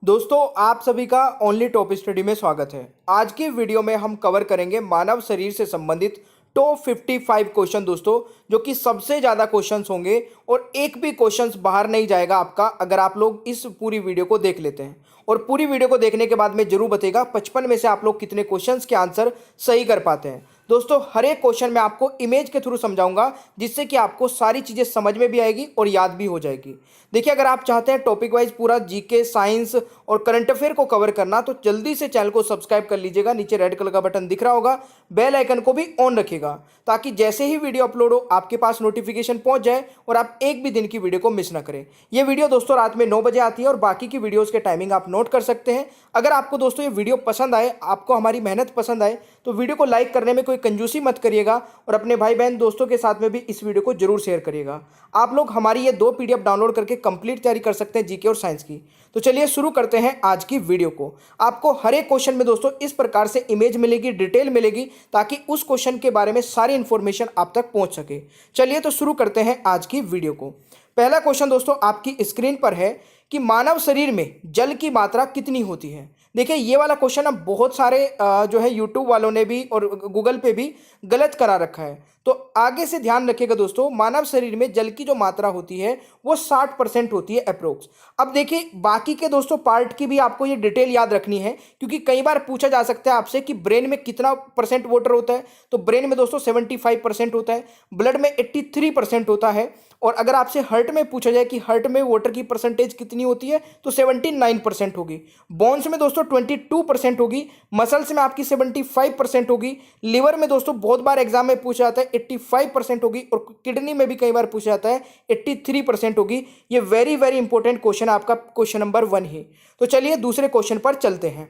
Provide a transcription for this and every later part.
दोस्तों आप सभी का ओनली टॉप स्टडी में स्वागत है। आज की वीडियो में हम कवर करेंगे मानव शरीर से संबंधित टॉप 55 क्वेश्चन दोस्तों, जो कि सबसे ज़्यादा क्वेश्चंस होंगे और एक भी क्वेश्चंस बाहर नहीं जाएगा आपका अगर आप लोग इस पूरी वीडियो को देख लेते हैं। और पूरी वीडियो को देखने के बाद में जरूर बताइएगा 55 में से आप लोग कितने क्वेश्चंस के आंसर सही कर पाते हैं। दोस्तों हर एक क्वेश्चन में आपको इमेज के थ्रू समझाऊंगा, जिससे कि आपको सारी चीज़ें समझ में भी आएगी और याद भी हो जाएगी। देखिए, अगर आप चाहते हैं टॉपिक वाइज पूरा जीके, साइंस और करंट अफेयर को कवर करना, तो जल्दी से चैनल को सब्सक्राइब कर लीजिएगा। नीचे रेड कलर का बटन दिख रहा होगा, बेल आइकन को भी ऑन रखिएगा, ताकि जैसे ही वीडियो अपलोड हो आपके पास नोटिफिकेशन पहुंच जाए और आप एक भी दिन की वीडियो को मिस ना करें। यह वीडियो दोस्तों रात में 9 बजे आती है और बाकी की वीडियोज़ के टाइमिंग आप नोट कर सकते हैं। अगर आपको दोस्तों ये वीडियो पसंद आए, आपको हमारी मेहनत पसंद आए, तो वीडियो को लाइक करने में कोई कंजूसी मत करिएगा और अपने भाई बहन दोस्तों के साथ में भी इस वीडियो को जरूर शेयर करिएगा। आप लोग हमारी ये 2 पीडीएफ डाउनलोड करके कंप्लीट तैयारी कर सकते हैं जीके और साइंस की। तो चलिए शुरू करते हैं आज की वीडियो को। आपको हर एक क्वेश्चन में दोस्तों इस प्रकार से इमेज मिलेगी, डिटेल मिलेगी, ताकि उस क्वेश्चन के बारे में सारी इंफॉर्मेशन आप तक पहुंच सके। चलिए तो शुरू करते हैं आज की वीडियो को। पहला क्वेश्चन दोस्तों आपकी स्क्रीन पर है कि मानव शरीर में जल की मात्रा कितनी होती है। देखिए, ये वाला क्वेश्चन अब बहुत सारे जो है यूट्यूब वालों ने भी और गूगल पे भी गलत करा रखा है। तो आगे से ध्यान रखिएगा दोस्तों, मानव शरीर में जल की जो मात्रा होती है वो 60% होती है अप्रोक्स। अब देखिए, बाकी के दोस्तों पार्ट की भी आपको ये डिटेल याद रखनी है, क्योंकि कई बार पूछा जा सकता है आपसे कि ब्रेन में कितना परसेंट वाटर होता है। तो ब्रेन में दोस्तों 75% होता है, ब्लड में 83% होता है। और अगर आपसे हार्ट में पूछा जाए कि हार्ट में वाटर की परसेंटेज कितनी होती है, तो 79% होगी। बोन्स में दोस्तों 22% होगी, मसल्स में आपकी 75% होगी, लिवर में दोस्तों बहुत बार एग्जाम में पूछा जाता है 85% होगी, और किडनी में भी कई बार पूछा जाता है 83% होगी। ये वेरी वेरी इंपॉर्टेंट क्वेश्चन आपका क्वेश्चन नंबर 1 है। तो चलिए दूसरे क्वेश्चन पर चलते हैं।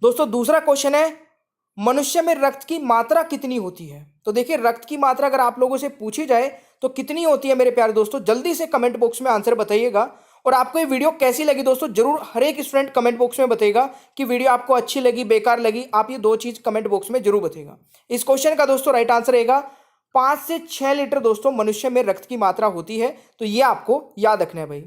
दोस्तों दूसरा क्वेश्चन है, मनुष्य में रक्त की मात्रा कितनी होती है। तो देखिए, रक्त की मात्रा अगर आप लोगों से पूछी जाए तो कितनी होती है मेरे प्यारे दोस्तों, जल्दी से कमेंट बॉक्स में आंसर बताइएगा। और आपको ये वीडियो कैसी लगी दोस्तों, जरूर हर एक स्टूडेंट कमेंट बॉक्स में बताइएगा कि वीडियो आपको अच्छी लगी, बेकार लगी। आप ये 2 चीज कमेंट बॉक्स में जरूर बताइएगा। इस क्वेश्चन का दोस्तों राइट आंसर रहेगा 5 से 6 लीटर दोस्तों मनुष्य में रक्त की मात्रा होती है। तो ये आपको याद रखना है भाई।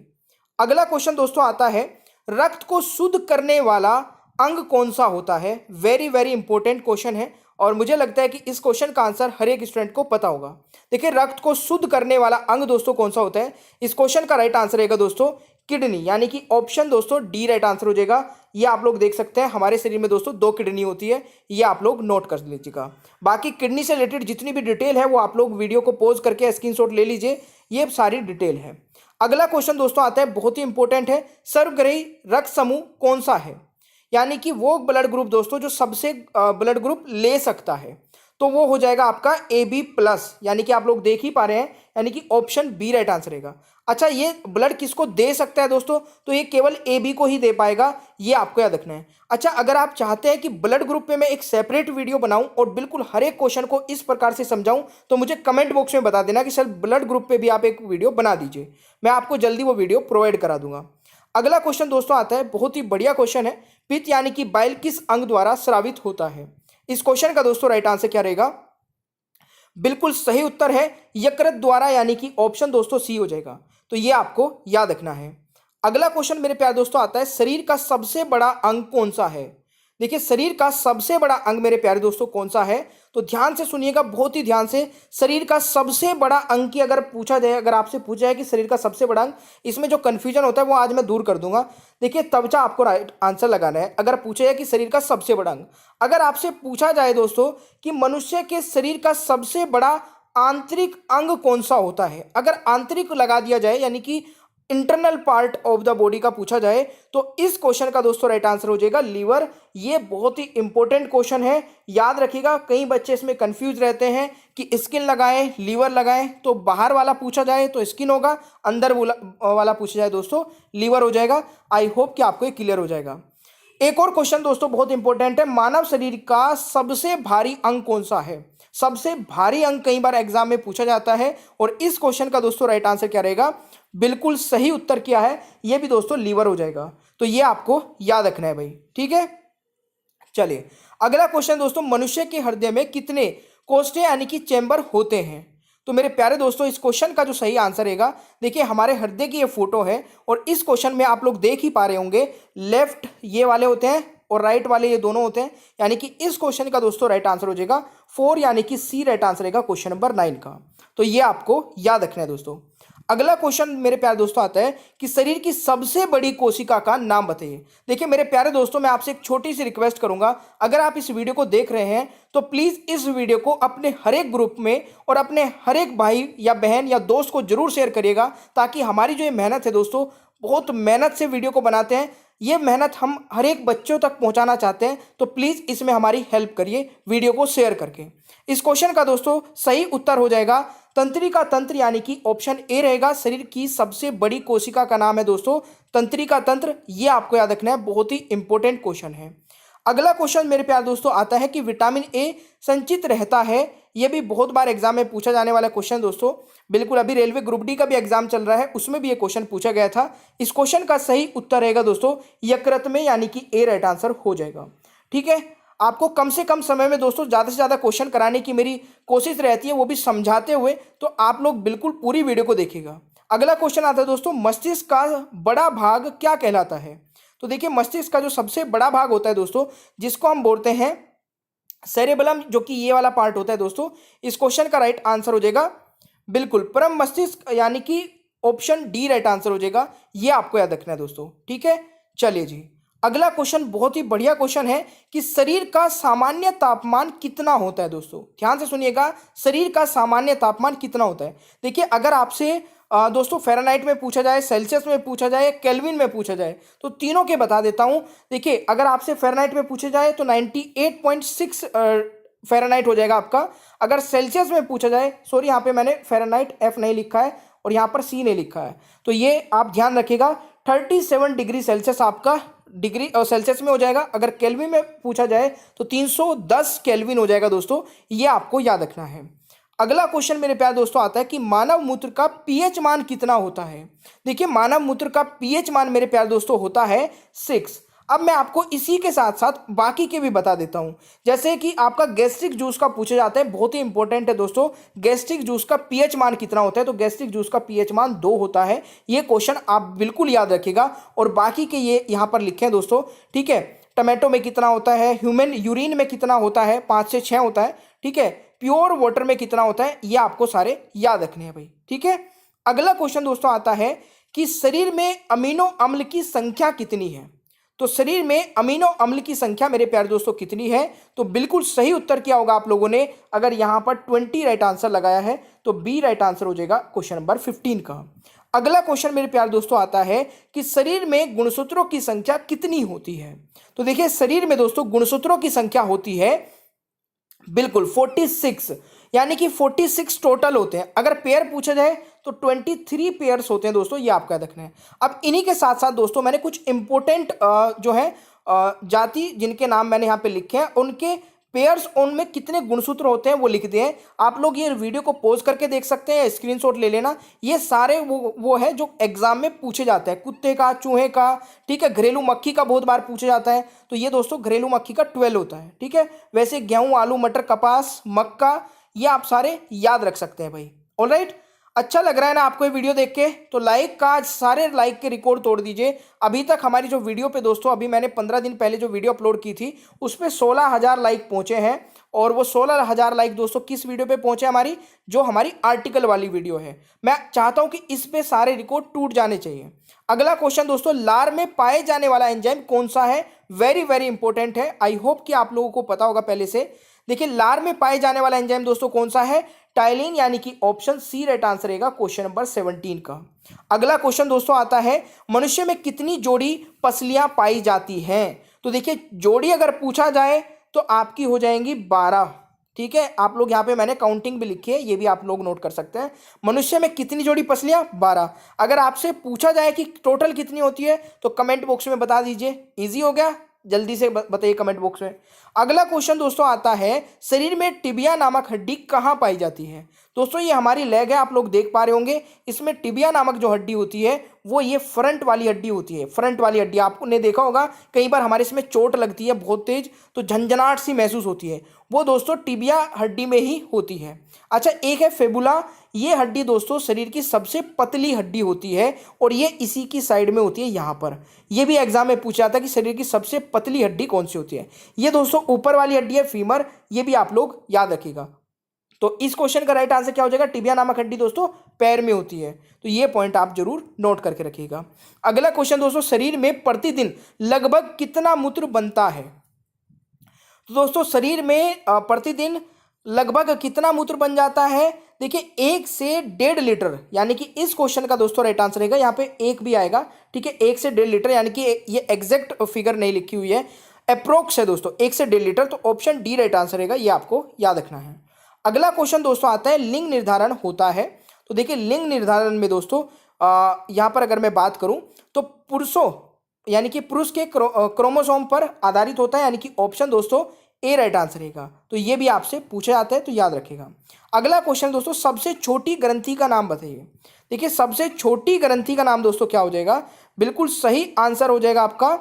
अगला क्वेश्चन दोस्तों आता है, रक्त को शुद्ध करने वाला अंग कौन सा होता है। वेरी वेरी इंपॉर्टेंट क्वेश्चन है और मुझे लगता है कि इस क्वेश्चन का आंसर हर एक स्टूडेंट को पता होगा। देखिए, रक्त को शुद्ध करने वाला अंग दोस्तों कौन सा होता है। इस क्वेश्चन का राइट आंसर रहेगा दोस्तों किडनी, यानी कि ऑप्शन दोस्तों डी राइट आंसर हो जाएगा। ये आप लोग देख सकते हैं, हमारे शरीर में दोस्तों 2 किडनी होती है, ये आप लोग नोट कर लीजिएगा। बाकी किडनी से रिलेटेड जितनी भी डिटेल है वो आप लोग वीडियो को पॉज करके स्क्रीनशॉट ले लीजिए, ये सारी डिटेल है। अगला क्वेश्चन दोस्तों आता है, बहुत ही इंपॉर्टेंट है, सर्वग्राही रक्त समूह कौन सा है। यानी कि वो ब्लड ग्रुप दोस्तों जो सबसे ब्लड ग्रुप ले सकता है, तो वो हो जाएगा आपका AB+, यानी कि आप लोग देख ही पा रहे हैं, यानी कि ऑप्शन बी राइट आंसर रहेगा। अच्छा, ये ब्लड किसको दे सकता है दोस्तों, तो ये केवल AB को ही दे पाएगा, ये आपको याद रखना है। अच्छा, अगर आप चाहते हैं कि ब्लड ग्रुप पे मैं एक सेपरेट वीडियो बनाऊं और बिल्कुल हर एक क्वेश्चन को इस प्रकार से समझाऊं, तो मुझे कमेंट बॉक्स में बता देना कि सर ब्लड ग्रुप पे भी आप एक वीडियो बना दीजिए, मैं आपको जल्दी वो वीडियो प्रोवाइड करा दूंगा। अगला क्वेश्चन दोस्तों आता है, बहुत ही बढ़िया क्वेश्चन है, पित्त यानी कि बाइल किस अंग द्वारा स्रावित होता है। इस क्वेश्चन का दोस्तों राइट आंसर क्या रहेगा, बिल्कुल सही उत्तर है यकृत द्वारा, यानी कि ऑप्शन दोस्तों सी हो जाएगा। तो ये आपको याद रखना है। अगला क्वेश्चन मेरे प्यारे दोस्तों आता है, शरीर का सबसे बड़ा अंग कौन सा है। देखिए, शरीर का सबसे बड़ा अंग मेरे प्यारे दोस्तों कौन सा है, तो ध्यान से सुनिएगा, बहुत ही ध्यान से। शरीर का सबसे बड़ा अंग की अगर पूछा जाए, अगर आपसे पूछा जाए कि शरीर का सबसे बड़ा अंग, इसमें जो कंफ्यूजन होता है वो आज मैं दूर कर दूंगा। देखिए, तवचा आपको राइट आंसर लगाना है। अगर पूछा जाए कि शरीर का सबसे बड़ा अंग, अगर आपसे पूछा जाए दोस्तों कि मनुष्य के शरीर का सबसे बड़ा आंतरिक अंग कौन सा होता है, अगर आंतरिक लगा दिया जाए, यानी कि internal part of the body का पूछा जाए, तो इस क्वेश्चन का दोस्तों राइट आंसर हो जाएगा लीवर। ये बहुत ही इंपॉर्टेंट क्वेश्चन है, याद रखिएगा। कई बच्चे इसमें कंफ्यूज रहते हैं कि स्किन लगाएं, लीवर लगाएं। तो बाहर वाला पूछा जाए तो स्किन होगा, अंदर वाला पूछा जाए दोस्तों लीवर हो जाएगा। आई होप कि आपको ये क्लियर हो जाएगा। एक और क्वेश्चन दोस्तों बहुत इंपॉर्टेंट है, मानव शरीर का सबसे भारी अंग कौन सा है। सबसे भारी अंग कई बार एग्जाम में पूछा जाता है, और इस क्वेश्चन का दोस्तों राइट आंसर क्या रहेगा, बिल्कुल सही उत्तर क्या है, यह भी दोस्तों लीवर हो जाएगा। तो यह आपको याद रखना है भाई, ठीक है। चलिए अगला क्वेश्चन दोस्तों, मनुष्य के हृदय में कितने कोष्ठे यानी कि चैम्बर होते हैं। तो मेरे प्यारे दोस्तों इस क्वेश्चन का जो सही आंसर रहेगा, देखिए हमारे हृदय की ये फोटो है और इस क्वेश्चन में आप लोग देख ही पा रहे होंगे, लेफ्ट ये वाले होते हैं और राइट वाले ये दोनों होते हैं, यानी कि इस क्वेश्चन का दोस्तों राइट आंसर हो जाएगा 4, यानी कि सी राइट आंसर रहेगा क्वेश्चन नंबर 9 का। तो ये आपको याद रखना है दोस्तों। अगला क्वेश्चन मेरे प्यारे दोस्तों आता है कि शरीर की सबसे बड़ी कोशिका का नाम बताइए। देखिए मेरे प्यारे दोस्तों, मैं आपसे एक छोटी सी रिक्वेस्ट करूंगा, अगर आप इस वीडियो को देख रहे हैं तो प्लीज इस वीडियो को अपने हर एक ग्रुप में और अपने हर एक भाई या बहन या दोस्त को जरूर शेयर करिएगा, ताकि हमारी जो ये मेहनत है दोस्तों, बहुत मेहनत से वीडियो को बनाते हैं, ये मेहनत हम हर एक बच्चों तक पहुंचाना चाहते हैं, तो प्लीज़ इसमें हमारी हेल्प करिए वीडियो को शेयर करके। इस क्वेश्चन का दोस्तों सही उत्तर हो जाएगा तंत्रिका तंत्र, यानी कि ऑप्शन ए रहेगा। शरीर की सबसे बड़ी कोशिका का नाम है दोस्तों तंत्रिका तंत्र, ये आपको याद रखना है, बहुत ही इंपॉर्टेंट क्वेश्चन है। अगला क्वेश्चन मेरे प्यारे दोस्तों आता है कि विटामिन ए संचित रहता है, ये भी बहुत बार एग्जाम में पूछा जाने वाला क्वेश्चन दोस्तों, बिल्कुल अभी रेलवे ग्रुप डी का भी एग्जाम चल रहा है, उसमें भी ये क्वेश्चन पूछा गया था। इस क्वेश्चन का सही उत्तर रहेगा दोस्तों यकृत में, यानी कि ए राइट आंसर हो जाएगा। ठीक है, आपको कम से कम समय में दोस्तों ज़्यादा से ज़्यादा क्वेश्चन कराने की मेरी कोशिश रहती है, वो भी समझाते हुए, तो आप लोग बिल्कुल पूरी वीडियो को देखिएगा। अगला क्वेश्चन आता है दोस्तों, मस्तिष्क का बड़ा भाग क्या कहलाता है। तो देखिए मस्तिष्क का जो सबसे बड़ा भाग होता है दोस्तों, जिसको हम बोलते हैं सेरेबलम, जो कि ये वाला पार्ट होता है दोस्तों, इस क्वेश्चन का राइट आंसर हो जाएगा बिल्कुल परम मस्तिष्क, यानी कि ऑप्शन डी राइट आंसर हो जाएगा। ये आपको याद रखना है दोस्तों। ठीक है, चलिए जी, अगला क्वेश्चन बहुत ही बढ़िया क्वेश्चन है कि शरीर का सामान्य तापमान कितना होता है दोस्तों। ध्यान से सुनिएगा, शरीर का सामान्य तापमान कितना होता है। देखिए अगर आपसे दोस्तों फ़ारेनहाइट में पूछा जाए, सेल्सियस में पूछा जाए, केल्विन में पूछा जाए, तो तीनों के बता देता हूं। देखिए अगर आपसे फ़ारेनहाइट में पूछा जाए तो 98.6 फ़ारेनहाइट हो जाएगा आपका। अगर सेल्सियस में पूछा जाए, सॉरी यहाँ पे मैंने फ़ारेनहाइट एफ नहीं लिखा है और यहाँ पर सी नहीं लिखा है, तो ये आप ध्यान रखिएगा, 37 डिग्री सेल्सियस आपका डिग्री और सेल्सियस में हो जाएगा। अगर केल्विन में पूछा जाए तो 310 केल्विन हो जाएगा दोस्तों, ये आपको याद रखना है। अगला क्वेश्चन मेरे प्यारे दोस्तों आता है कि मानव मूत्र का पीएच मान कितना होता है। देखिए मानव मूत्र का पीएच मान मेरे प्यारे दोस्तों होता है 6। अब मैं आपको इसी के साथ साथ बाकी के भी बता देता हूं, जैसे कि आपका गैस्ट्रिक जूस का पूछा जाता है, बहुत ही इंपॉर्टेंट है दोस्तों, गैस्ट्रिक जूस का पीएच मान कितना होता है। तो गैस्ट्रिक जूस का पीएच मान 2 होता है, ये क्वेश्चन आप बिल्कुल याद रखिएगा। और बाकी के ये यहाँ पर लिखे हैं दोस्तों। ठीक है, टमाटो में कितना होता है, ह्यूमन यूरिन में कितना होता है, 5 से 6 होता है। ठीक है, प्योर वाटर में कितना होता है, ये आपको सारे याद रखने हैं भाई। ठीक है, अगला क्वेश्चन दोस्तों आता है कि शरीर में अमीनो अम्ल की संख्या कितनी है। तो शरीर में अमीनो अम्ल की संख्या मेरे प्यारे दोस्तों कितनी है, तो बिल्कुल सही उत्तर किया होगा आप लोगों ने। अगर यहां पर 20 राइट आंसर लगाया है तो बी राइट आंसर हो जाएगा क्वेश्चन नंबर 15 का। अगला क्वेश्चन मेरे प्यारे दोस्तों आता है कि शरीर में गुणसूत्रों की संख्या कितनी होती है। तो देखिए शरीर में दोस्तों गुणसूत्रों की संख्या होती है बिल्कुल 46, यानी कि 46 टोटल होते हैं। अगर पेयर पूछा जाए तो 23 पेयर्स होते हैं दोस्तों, ये आपका रखना है। अब इन्हीं के साथ साथ दोस्तों मैंने कुछ इंपॉर्टेंट जो है जाति जिनके नाम मैंने यहाँ पे लिखे हैं, उनके पेयर्स, उनमें कितने गुणसूत्र होते हैं वो लिख दिए हैं। आप लोग ये वीडियो को पॉज करके देख सकते हैं, स्क्रीनशॉट ले लेना। ये सारे वो है जो एग्जाम में पूछे जाते हैं, कुत्ते का, चूहे का, ठीक है, घरेलू मक्खी का बहुत बार पूछा जाता है, तो ये दोस्तों घरेलू मक्खी का 12 होता है। ठीक है, वैसे गेहूं, आलू, मटर, कपास, मक्का, ये आप सारे याद रख सकते हैं भाई। ऑलराइट, अच्छा लग रहा है ना आपको ये वीडियो देख के, तो लाइक का सारे लाइक के रिकॉर्ड तोड़ दीजिए। अभी तक हमारी जो वीडियो पे दोस्तों, अभी मैंने 15 दिन पहले जो वीडियो अपलोड की थी उस पर 16,000 लाइक पहुंचे हैं। और वो 16,000 लाइक दोस्तों किस वीडियो पे पहुंचे, हमारी जो हमारी आर्टिकल वाली वीडियो है। मैं चाहता हूं कि इस पे सारे रिकॉर्ड टूट जाने चाहिए। अगला क्वेश्चन दोस्तों, लार में पाए जाने वाला एंजाइम कौन सा है। वेरी वेरी इंपॉर्टेंट है, आई होप कि आप लोगों को पता होगा पहले से। देखिए लार में पाए जाने वाला एंजाइम दोस्तों कौन सा है, टाइलिन, यानी कि ऑप्शन सी राइट आंसर रहेगा क्वेश्चन नंबर 17 का। अगला क्वेश्चन दोस्तों आता है, मनुष्य में कितनी जोड़ी पसलियां पाई जाती हैं। तो देखिए जोड़ी अगर पूछा जाए तो आपकी हो जाएंगी 12। ठीक है, आप लोग यहाँ पे मैंने काउंटिंग भी लिखी है, ये भी आप लोग नोट कर सकते हैं। मनुष्य में कितनी जोड़ी पसलियां, 12। अगर आपसे पूछा जाए कि टोटल कितनी होती है तो कमेंट बॉक्स में बता दीजिए। इजी हो गया, जल्दी से बताइए कमेंट बॉक्स में। अगला क्वेश्चन दोस्तों आता है, शरीर में टिबिया नामक हड्डी कहाँ पाई जाती है। दोस्तों ये हमारी लेग है, आप लोग देख पा रहे होंगे। इसमें टिबिया नामक जो हड्डी होती है वो ये फ्रंट वाली हड्डी होती है। फ्रंट वाली हड्डी आपने देखा होगा, कई बार हमारे इसमें चोट लगती है बहुत तेज, तो झंझनाहट सी महसूस होती है, वो दोस्तों टिबिया हड्डी में ही होती है। अच्छा, एक है फेबुला, ये हड्डी दोस्तों शरीर की सबसे पतली हड्डी होती है और ये इसी की साइड में होती है यहाँ पर। ये भी एग्जाम में पूछा था कि शरीर की सबसे पतली हड्डी कौन सी होती है। ये दोस्तों ऊपर वाली हड्डी है फीमर, ये भी आप लोग याद रखिएगा। तो इस क्वेश्चन का राइट आंसर क्या हो जाएगा, टिबिया नामक हड्डी दोस्तों पैर में होती है। तो ये पॉइंट आप जरूर नोट करके रखिएगा। अगला क्वेश्चन दोस्तों, शरीर में प्रतिदिन लगभग कितना मूत्र बनता है। तो दोस्तों शरीर में प्रतिदिन लगभग कितना मूत्र बन जाता है। देखिए 1 से 1.5 लीटर, यानी कि इस क्वेश्चन का दोस्तों राइट आंसर रहेगा, यहाँ पे 1 भी आएगा, ठीक है। 1 से 1.5 लीटर, यानी कि ये एग्जैक्ट फिगर नहीं लिखी हुई है, अप्रोक्स है दोस्तों, 1 से 1.5 लीटर। तो ऑप्शन डी राइट आंसर रहेगा, ये आपको याद रखना है। अगला क्वेश्चन दोस्तों आता है लिंग निर्धारण होता है। तो देखिए लिंग निर्धारण में दोस्तों यहाँ पर अगर मैं बात करूँ तो पुरुषों यानी कि पुरुष के क्रोमोसोम पर आधारित होता है, यानी कि ऑप्शन दोस्तों ए राइट आंसर रहेगा। तो ये भी आपसे पूछा जाता है, तो याद रखिएगा। अगला क्वेश्चन दोस्तों, सबसे छोटी ग्रंथि का नाम बताइए। देखिए सबसे छोटी ग्रंथि का नाम दोस्तों क्या हो जाएगा, बिल्कुल सही आंसर हो जाएगा आपका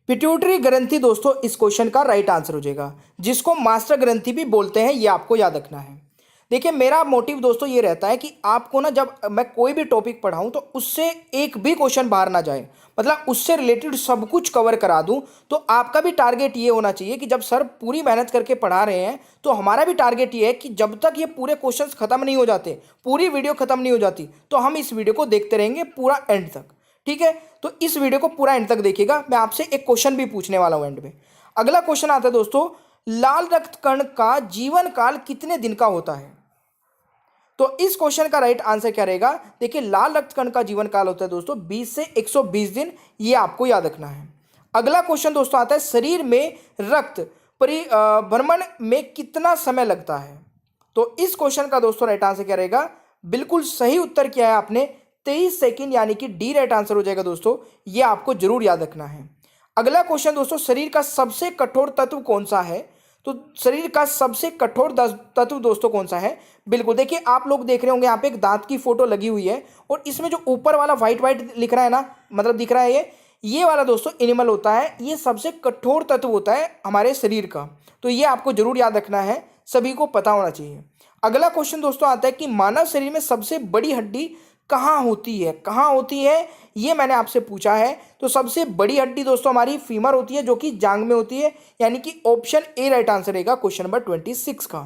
पिट्यूटरी ग्रंथि दोस्तों, इस क्वेश्चन का राइट आंसर हो जाएगा, जिसको मास्टर ग्रंथि भी बोलते हैं, ये आपको याद रखना है। देखिए मेरा मोटिव दोस्तों ये रहता है कि आपको ना जब मैं कोई भी टॉपिक पढ़ाऊं तो उससे एक भी क्वेश्चन बाहर ना जाए, मतलब उससे रिलेटेड सब कुछ कवर करा दूं। तो आपका भी टारगेट ये होना चाहिए कि जब सर पूरी मेहनत करके पढ़ा रहे हैं तो हमारा भी टारगेट ये है कि जब तक ये पूरे क्वेश्चंस खत्म नहीं हो जाते, पूरी वीडियो खत्म नहीं हो जाती, तो हम इस वीडियो को देखते रहेंगे पूरा एंड तक, ठीक है। तो इस वीडियो को पूरा एंड तक देखिएगा। मैं आपसे एक क्वेश्चन भी पूछने वाला हूं एंड में। अगला क्वेश्चन आता है दोस्तों, लाल रक्त कण का जीवन काल कितने दिन का होता है। तो इस क्वेश्चन का राइट आंसर क्या रहेगा, देखिए लाल रक्त कण का जीवन काल होता है दोस्तों 20 से 120 दिन, ये आपको याद रखना है। अगला क्वेश्चन दोस्तों आता है, शरीर में रक्त परिभ्रमण में कितना समय लगता है। तो इस क्वेश्चन का दोस्तों राइट आंसर क्या रहेगा, बिल्कुल सही उत्तर किया है आपने, 23 सेकंड, यानी कि डी राइट आंसर हो जाएगा दोस्तों, ये आपको जरूर याद रखना है। अगला क्वेश्चन दोस्तों, शरीर का सबसे कठोर तत्व कौन सा है। तो शरीर का सबसे कठोर तत्व दोस्तों कौन सा है, बिल्कुल देखिए आप लोग देख रहे होंगे यहाँ पे एक दांत की फोटो लगी हुई है और इसमें जो ऊपर वाला व्हाइट व्हाइट लिख रहा है ना, मतलब दिख रहा है ये वाला दोस्तों एनिमल होता है, ये सबसे कठोर तत्व होता है हमारे शरीर का। तो ये आपको जरूर याद रखना है, सभी को पता होना चाहिए। अगला क्वेश्चन दोस्तों आता है कि मानव शरीर में सबसे बड़ी हड्डी कहाँ होती है, कहाँ होती है, ये मैंने आपसे पूछा है। तो सबसे बड़ी हड्डी दोस्तों हमारी फीमर होती है, जो कि जांग में होती है, यानी कि ऑप्शन ए राइट आंसर रहेगा क्वेश्चन नंबर 26 का।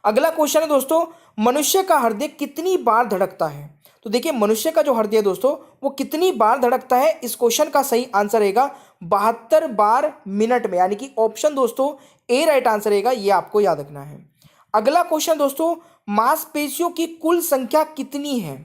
अगला क्वेश्चन है दोस्तों, मनुष्य का हृदय कितनी बार धड़कता है। तो देखिए मनुष्य का जो हृदय है दोस्तों वो कितनी बार धड़कता है, इस क्वेश्चन का सही आंसर रहेगा 72 बार मिनट में, यानी कि ऑप्शन दोस्तों ए राइट आंसर रहेगा, ये आपको याद रखना है। अगला क्वेश्चन दोस्तों, मांसपेशियों की कुल संख्या कितनी है।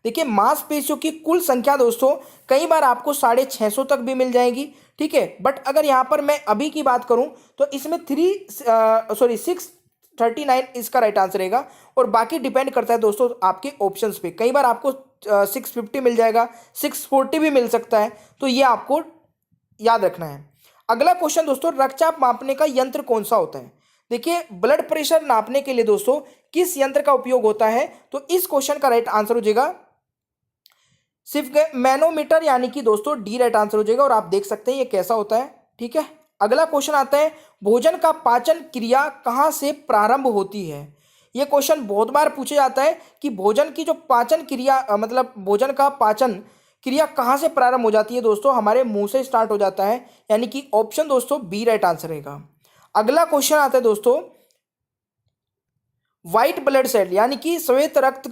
देखिए मांसपेशियों की कुल संख्या दोस्तों कई बार आपको 650 तक भी मिल जाएगी, ठीक है। बट अगर यहाँ पर मैं अभी की बात करूँ तो इसमें 639 इसका राइट आंसर रहेगा, और बाकी डिपेंड करता है दोस्तों आपके ऑप्शंस पे। कई बार आपको 650 मिल जाएगा, 640 भी मिल सकता है, तो ये आपको याद रखना है। अगला क्वेश्चन दोस्तों, रक्तचाप मापने का यंत्र कौन सा होता है। देखिए ब्लड प्रेशर नापने के लिए दोस्तों किस यंत्र का उपयोग होता है। तो इस क्वेश्चन का राइट आंसर हो जाएगा सिर्फ मैनोमीटर, यानी कि दोस्तों डी राइट आंसर हो जाएगा, और आप देख सकते हैं ये कैसा होता है, ठीक है। अगला क्वेश्चन आता है, भोजन का पाचन क्रिया कहाँ से प्रारंभ होती है। ये क्वेश्चन बहुत बार पूछा जाता है कि भोजन की जो पाचन क्रिया मतलब भोजन का पाचन क्रिया कहाँ से प्रारंभ हो जाती है। दोस्तों हमारे मुंह से स्टार्ट हो जाता है, यानी कि ऑप्शन दोस्तों बी राइट आंसर रहेगा। अगला क्वेश्चन आता है दोस्तों, व्हाइट ब्लड सेल यानी कि श्वेत रक्त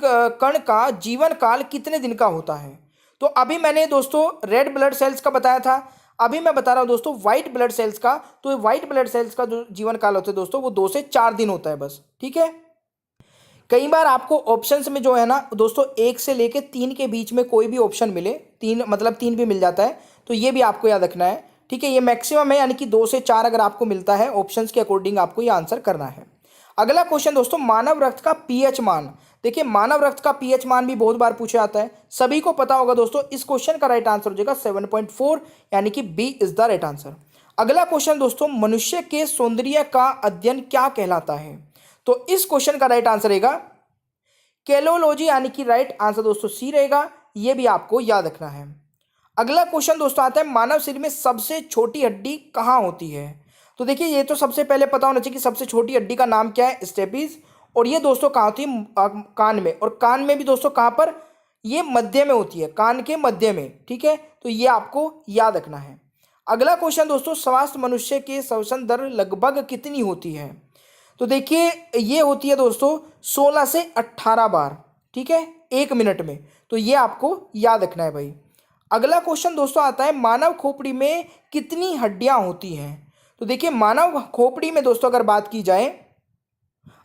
कण का जीवन काल कितने दिन का होता है। तो अभी मैंने दोस्तों रेड ब्लड सेल्स का बताया था, अभी मैं बता रहा हूं दोस्तों व्हाइट ब्लड सेल्स का। तो व्हाइट ब्लड सेल्स का जो जीवन काल होता है दोस्तों वो 2 से 4 दिन होता है बस, ठीक है। कई बार आपको ऑप्शंस में जो है ना दोस्तों 1 से लेके 3 के बीच में कोई भी ऑप्शन मिले, 3 मतलब 3 भी मिल जाता है, तो ये भी आपको याद रखना है, ठीक है। ये मैक्सिमम है, यानी कि 2 से 4 अगर आपको मिलता है ऑप्शंस के अकॉर्डिंग आपको ये आंसर करना है। अगला क्वेश्चन दोस्तों, मानव रक्त का पीएच मान। देखिए मानव रक्त का पीएच मान भी बहुत बार पूछा जाता है, सभी को पता होगा दोस्तों। इस क्वेश्चन का राइट आंसर हो जाएगा 7.4, यानी कि B is the right answer. अगला क्वेश्चन दोस्तों, मनुष्य के सौंदर्य का अध्ययन क्या कहलाता है। तो इस क्वेश्चन का राइट आंसर रहेगा कैलोलॉजी, यानी कि राइट आंसर दोस्तों सी रहेगा, यह भी आपको याद रखना है। अगला क्वेश्चन दोस्तों आता है, मानव शरीर में सबसे छोटी हड्डी कहाँ होती है। तो देखिए ये तो सबसे पहले पता होना चाहिए कि सबसे छोटी हड्डी का नाम क्या है, स्टेपीज, और ये दोस्तों कहाँ होती है, कान में, और कान में भी दोस्तों कहाँ पर, ये मध्य में होती है, कान के मध्य में, ठीक है। तो ये आपको याद रखना है। अगला क्वेश्चन दोस्तों, स्वास्थ्य मनुष्य के श्वसन दर लगभग कितनी होती है? तो देखिए ये होती है दोस्तों 16 से 18 बार, ठीक है, 1 मिनट में। तो ये आपको याद रखना है भाई। अगला क्वेश्चन दोस्तों आता है, मानव खोपड़ी में कितनी हड्डियां होती हैं? तो देखिए मानव खोपड़ी में दोस्तों अगर बात की जाए,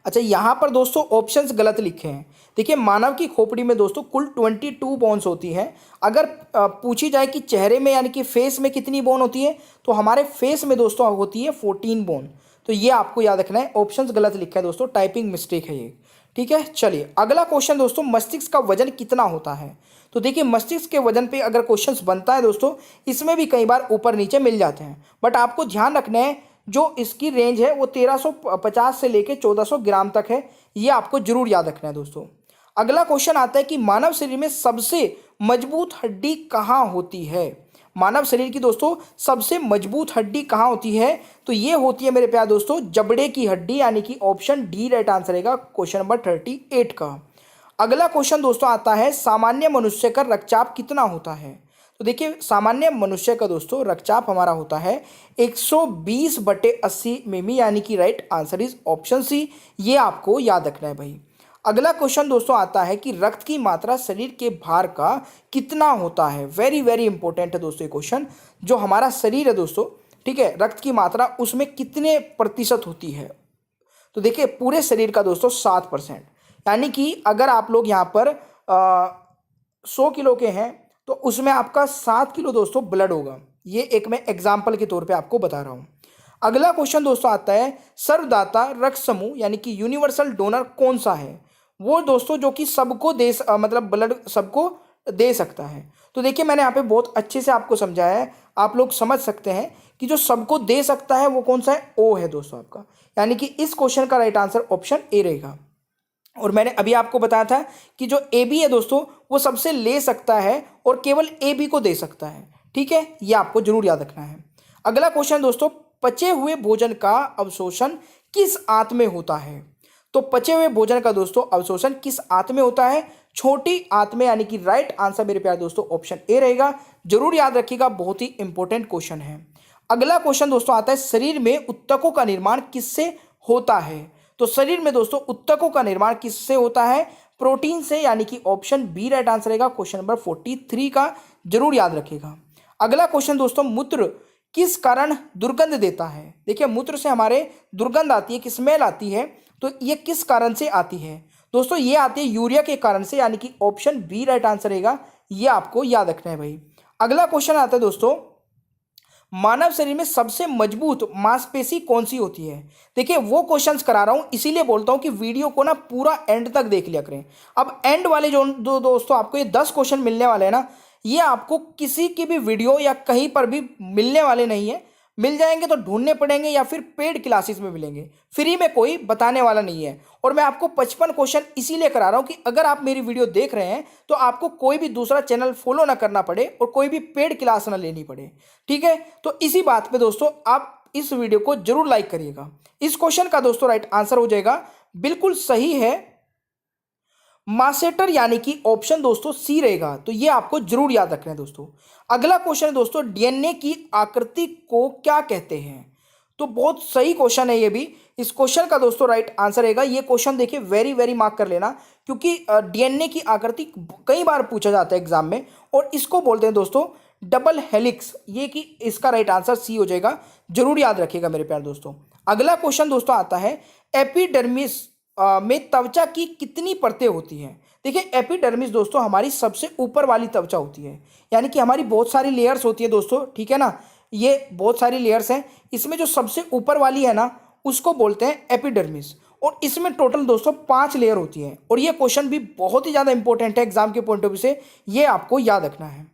अच्छा यहाँ पर दोस्तों ऑप्शंस गलत लिखे हैं। देखिए मानव की खोपड़ी में दोस्तों कुल 22 बोन्स होती हैं। अगर पूछी जाए कि चेहरे में यानी कि फेस में कितनी बोन होती है, तो हमारे फेस में दोस्तों होती है 14 बोन। तो ये आपको याद रखना है, ऑप्शंस गलत लिखा है दोस्तों, टाइपिंग मिस्टेक है ये, ठीक है। चलिए अगला क्वेश्चन दोस्तों, मस्तिष्क का वजन कितना होता है? तो देखिए मस्तिष्क के वजन पे अगर क्वेश्चंस बनता है दोस्तों, इसमें भी कई बार ऊपर नीचे मिल जाते हैं, बट आपको ध्यान रखना है जो इसकी रेंज है वो 1350 से लेके 1400 ग्राम तक है। ये आपको जरूर याद रखना है दोस्तों। अगला क्वेश्चन आता है कि मानव शरीर में सबसे मजबूत हड्डी कहाँ होती है? मानव शरीर की दोस्तों सबसे मजबूत हड्डी कहाँ होती है? तो ये होती है मेरे प्यारे दोस्तों जबड़े की हड्डी, यानी कि ऑप्शन डी राइट आंसर रहेगा क्वेश्चन नंबर 38 का। अगला क्वेश्चन दोस्तों आता है, सामान्य मनुष्य का रक्तचाप कितना होता है? तो देखिए सामान्य मनुष्य का दोस्तों रक्तचाप हमारा होता है 120/80 मिमी, यानी कि right answer is option C. ये आपको याद रखना है भाई। अगला क्वेश्चन दोस्तों आता है कि रक्त की मात्रा शरीर के भार का कितना होता है? वेरी वेरी इंपॉर्टेंट है दोस्तों ये क्वेश्चन। जो हमारा शरीर है दोस्तों, ठीक है, रक्त की मात्रा उसमें कितने प्रतिशत होती है? तो देखिए पूरे शरीर का दोस्तों 7%, यानी कि अगर आप लोग यहाँ पर 100 किलो के हैं तो उसमें आपका 7 किलो दोस्तों ब्लड होगा। ये एक मैं एग्जाम्पल के तौर पे आपको बता रहा हूँ। अगला क्वेश्चन दोस्तों आता है, सर्वदाता रक्त समूह यानी कि यूनिवर्सल डोनर कौन सा है? वो दोस्तों जो कि सबको मतलब ब्लड सबको दे सकता है। तो देखिए मैंने यहाँ पे बहुत अच्छे से आपको समझाया है, आप लोग समझ सकते हैं कि जो सबको दे सकता है वो कौन सा है, ओ है दोस्तों आपका, यानी कि इस क्वेश्चन का राइट आंसर ऑप्शन ए रहेगा। और मैंने अभी आपको बताया था कि जो ए बी है दोस्तों वो सबसे ले सकता है और केवल ए बी को दे सकता है, ठीक है, ये आपको जरूर याद रखना है। अगला क्वेश्चन दोस्तों, पचे हुए भोजन का अवशोषण किस आंत में होता है? तो पचे हुए भोजन का दोस्तों अवशोषण किस आंत में होता है? छोटी आंत में, यानी कि राइट आंसर मेरे प्यारे दोस्तों ऑप्शन ए रहेगा। जरूर याद रखिएगा, बहुत ही इंपॉर्टेंट क्वेश्चन है। अगला क्वेश्चन दोस्तों आता है, शरीर में उत्तकों का निर्माण किससे होता है? तो शरीर में दोस्तों उत्तकों का निर्माण किससे होता है? प्रोटीन से, यानी कि ऑप्शन बी राइट आंसर रहेगा क्वेश्चन नंबर 43 का। जरूर याद रखिएगा। अगला क्वेश्चन दोस्तों, मूत्र किस कारण दुर्गंध देता है? देखिए मूत्र से हमारे दुर्गंध आती है, कि स्मेल आती है, तो ये किस कारण से आती है? दोस्तों ये आती है यूरिया के कारण से, यानी कि ऑप्शन बी राइट आंसर रहेगा। ये आपको याद रखना है भाई। अगला क्वेश्चन आता है दोस्तों, मानव शरीर में सबसे मजबूत मांसपेशी कौन सी होती है? देखिए वो क्वेश्चंस करा रहा हूं, इसीलिए बोलता हूं कि वीडियो को ना पूरा एंड तक देख लिया करें। अब एंड वाले जो दोस्तों आपको ये 10 क्वेश्चन मिलने वाले हैं ना, ये आपको किसी की भी वीडियो या कहीं पर भी मिलने वाले नहीं है। मिल जाएंगे तो ढूंढने पड़ेंगे या फिर पेड क्लासेस में मिलेंगे, फ्री में कोई बताने वाला नहीं है। और मैं आपको 55 क्वेश्चन इसीलिए करा रहा हूं कि अगर आप मेरी वीडियो देख रहे हैं तो आपको कोई भी दूसरा चैनल फॉलो ना करना पड़े और कोई भी पेड क्लास ना लेनी पड़े, ठीक है। तो इसी बात पे दोस्तों आप इस वीडियो को जरूर लाइक करिएगा। इस क्वेश्चन का दोस्तों राइट आंसर हो जाएगा, बिल्कुल सही है, मासेटर, यानी कि ऑप्शन दोस्तों सी रहेगा। तो ये आपको जरूर याद रखना है दोस्तों। अगला क्वेश्चन है दोस्तों, डीएनए की आकृति को क्या कहते हैं? तो बहुत सही क्वेश्चन है ये भी। इस क्वेश्चन का दोस्तों राइट आंसर रहेगा, ये क्वेश्चन देखिए वेरी वेरी मार्क कर लेना, क्योंकि डीएनए की आकृति कई बार पूछा जाता है एग्जाम में, और इसको बोलते हैं दोस्तों डबल हेलिक्स। ये कि इसका राइट आंसर सी हो जाएगा। जरूर याद रखिएगा मेरे प्यारे दोस्तों। अगला क्वेश्चन दोस्तों आता है, एपिडर्मिस में त्वचा की कितनी परतें होती हैं? देखिए एपिडर्मिस दोस्तों हमारी सबसे ऊपर वाली त्वचा होती है, यानी कि हमारी बहुत सारी लेयर्स होती है दोस्तों, ठीक है ना, ये बहुत सारी लेयर्स हैं। इसमें जो सबसे ऊपर वाली है ना उसको बोलते हैं एपिडर्मिस, और इसमें टोटल दोस्तों 5 लेयर होती है। और ये क्वेश्चन भी बहुत ही ज़्यादा इंपॉर्टेंट है एग्जाम के पॉइंट ऑफ व्यू से, ये आपको याद रखना है।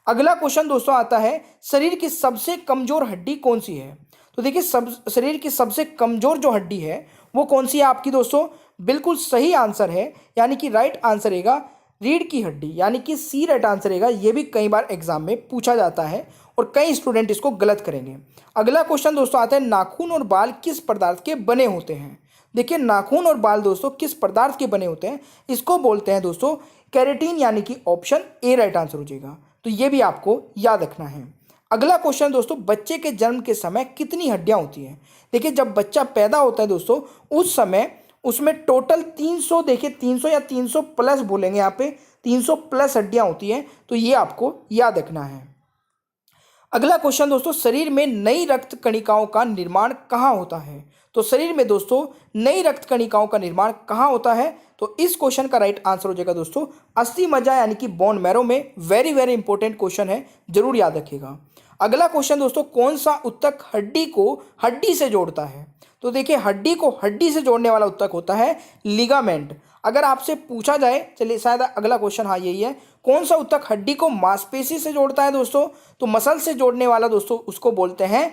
अगला क्वेश्चन दोस्तों आता है, शरीर की सबसे कमजोर हड्डी कौन सी है? तो देखिए शरीर की सबसे कमजोर जो हड्डी है वो कौन सी है आपकी दोस्तों? बिल्कुल सही आंसर है, यानी कि राइट आंसर रहेगा रीढ़ की हड्डी, यानी कि सी राइट आंसर रहेगा। ये भी कई बार एग्जाम में पूछा जाता है और कई स्टूडेंट इसको गलत करेंगे। अगला क्वेश्चन दोस्तों आता है, नाखून और बाल किस पदार्थ के बने होते हैं? देखिए नाखून और बाल दोस्तों किस पदार्थ के बने होते हैं, इसको बोलते हैं दोस्तों केराटिन, यानी कि ऑप्शन ए राइट आंसर हो जाएगा। तो ये भी आपको याद रखना है। अगला क्वेश्चन दोस्तों, बच्चे के जन्म के समय कितनी हड्डियां होती हैं। देखिए जब बच्चा पैदा होता है दोस्तों उस समय उसमें टोटल 300, देखिए 300 या 300 प्लस बोलेंगे यहाँ पे, 300 प्लस हड्डियां होती हैं। तो ये आपको याद रखना है। अगला क्वेश्चन दोस्तों, शरीर में नई रक्त कणिकाओं का निर्माण कहाँ होता है। तो शरीर में दोस्तों नई रक्त कणिकाओं का निर्माण कहाँ होता है, तो इस क्वेश्चन का राइट आंसर हो जाएगा दोस्तों अस्थि मज्जा यानी कि बोन मैरो में। वेरी वेरी इंपॉर्टेंट क्वेश्चन है, जरूर याद रखिएगा। अगला क्वेश्चन दोस्तों, कौन सा उत्तक हड्डी को हड्डी से जोड़ता है। तो देखिए हड्डी को हड्डी से जोड़ने वाला उत्तक होता है लिगामेंट। अगर आपसे पूछा जाए, चलिए शायद अगला क्वेश्चन हाँ यही है, कौन सा उत्तक हड्डी को मांसपेशी से जोड़ता है दोस्तों, तो मसल से जोड़ने वाला दोस्तों उसको बोलते हैं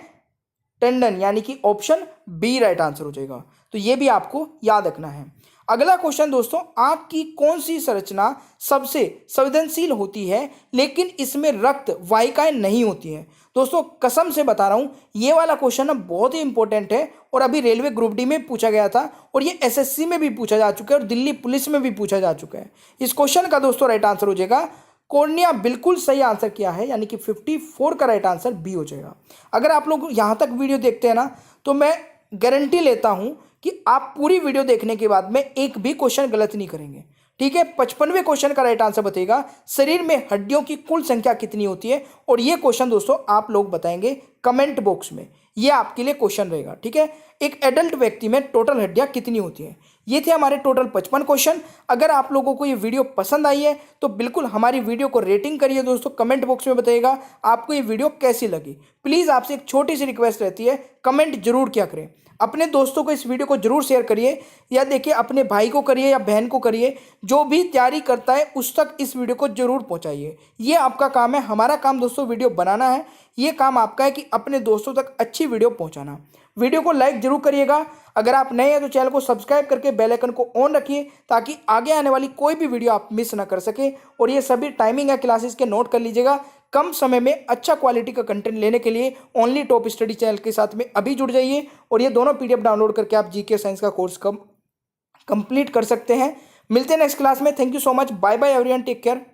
टेंडन, यानी कि ऑप्शन बी राइट आंसर हो जाएगा। तो ये भी आपको याद रखना है। अगला क्वेश्चन दोस्तों, आंख की कौन सी संरचना सबसे संवेदनशील होती है लेकिन इसमें रक्त वाहिकाएं नहीं होती हैं। दोस्तों कसम से बता रहा हूं ये वाला क्वेश्चन ना बहुत ही इंपॉर्टेंट है और अभी रेलवे ग्रुप डी में पूछा गया था और ये एसएससी में भी पूछा जा चुका है और दिल्ली पुलिस में भी पूछा जा चुका है। इस क्वेश्चन का दोस्तों राइट आंसर हो जाएगा कॉर्निया। बिल्कुल सही आंसर किया है, यानी कि 54 का राइट आंसर बी हो जाएगा। अगर आप लोग यहां तक वीडियो देखते हैं ना तो मैं गारंटी लेता हूं कि आप पूरी वीडियो देखने के बाद में एक भी क्वेश्चन गलत नहीं करेंगे। ठीक है, 55वें क्वेश्चन का राइट आंसर बताइएगा शरीर में हड्डियों की कुल संख्या कितनी होती है, और ये क्वेश्चन दोस्तों आप लोग बताएंगे कमेंट बॉक्स में। ये आपके लिए क्वेश्चन रहेगा। ठीक है, एक एडल्ट व्यक्ति में टोटल हड्डियां कितनी होती हैं। ये थे हमारे टोटल 55 क्वेश्चन। अगर आप लोगों को ये वीडियो पसंद आई है तो बिल्कुल हमारी वीडियो को रेटिंग करिए दोस्तों, कमेंट बॉक्स में बताइएगा आपको ये वीडियो कैसी लगी। प्लीज़ आपसे एक छोटी सी रिक्वेस्ट रहती है, कमेंट जरूर क्या करें, अपने दोस्तों को इस वीडियो को जरूर शेयर करिए, या देखिए अपने भाई को करिए या बहन को करिए, जो भी तैयारी करता है उस तक इस वीडियो को जरूर पहुंचाइए। ये आपका काम है, हमारा काम दोस्तों वीडियो बनाना है, ये काम आपका है कि अपने दोस्तों तक अच्छी वीडियो पहुंचाना। वीडियो को लाइक जरूर करिएगा। अगर आप नए हैं तो चैनल को सब्सक्राइब करके बेल आइकन को ऑन रखिए ताकि आगे आने वाली कोई भी वीडियो आप मिस ना कर सके। और ये सभी टाइमिंग है क्लासेस के, नोट कर लीजिएगा। कम समय में अच्छा क्वालिटी का कंटेंट लेने के लिए ओनली टॉप स्टडी चैनल के साथ में अभी जुड़ जाइए और ये दोनों पीडीएफ डाउनलोड करके आप जीके साइंस का कोर्स कंप्लीट कर सकते हैं। मिलते हैं नेक्स्ट क्लास में। Thank you so much, bye bye everyone, take care.